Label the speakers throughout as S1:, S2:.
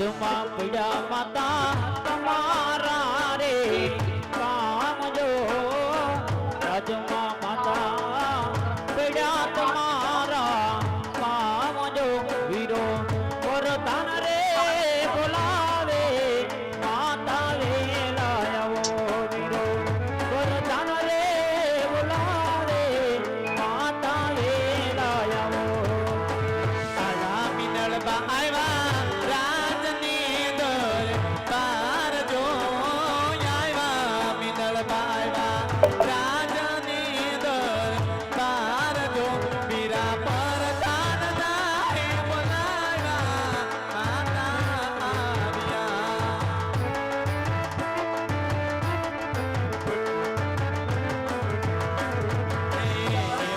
S1: રજમાં પડ્યા માતા તમારા રે કામ જો રજમાં માતા પડ્યા તમારા કામ જો વીરો વરદાન રે બોલાવે માતા વેલા આવો વીરો વરદાન રે બોલાવે માતા વેલા આવો
S2: તારા મિનળ બા આવ્યા રાજની દરબાર જો આવ્યા મિનળ બા આવ્યા રાજની દરબાર જો વીરા પરદાન નાહે બોલાવ્યા માતા આવ્યા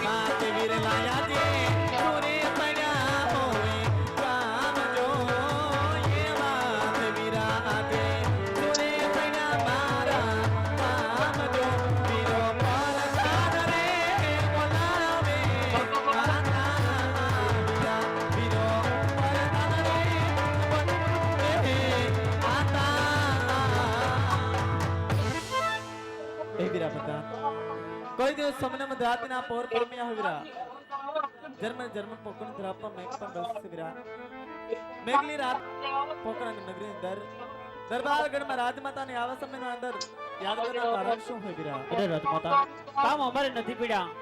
S2: વાત વીર લાયા દે પૂરે પડ્યા હોય કામ જો એ વાત વીરા દે પૂરે પડ્યા મારા કામ જો વીરો પરદાન રે બોલાવે માતા આવ્યા વીરો પરદાન રે બોલાવે માતા એ વીરા પ્રધાન કોઈ દિવસ સમને મધરાતના પોર પરમ્યા હોય વીરા જર્મન પોકણ ધરાપા મેઘ પણ બસશે વીરા મેઘલી રાત પોકણ નગરી અંદર દરબારગઢમાં રાજમાતાની આવા સમયનો અંદર યાદ કરનાર કારણ શું હોય વીરા
S1: અરે રજમાતા કામ અમારે નથી પડ્યા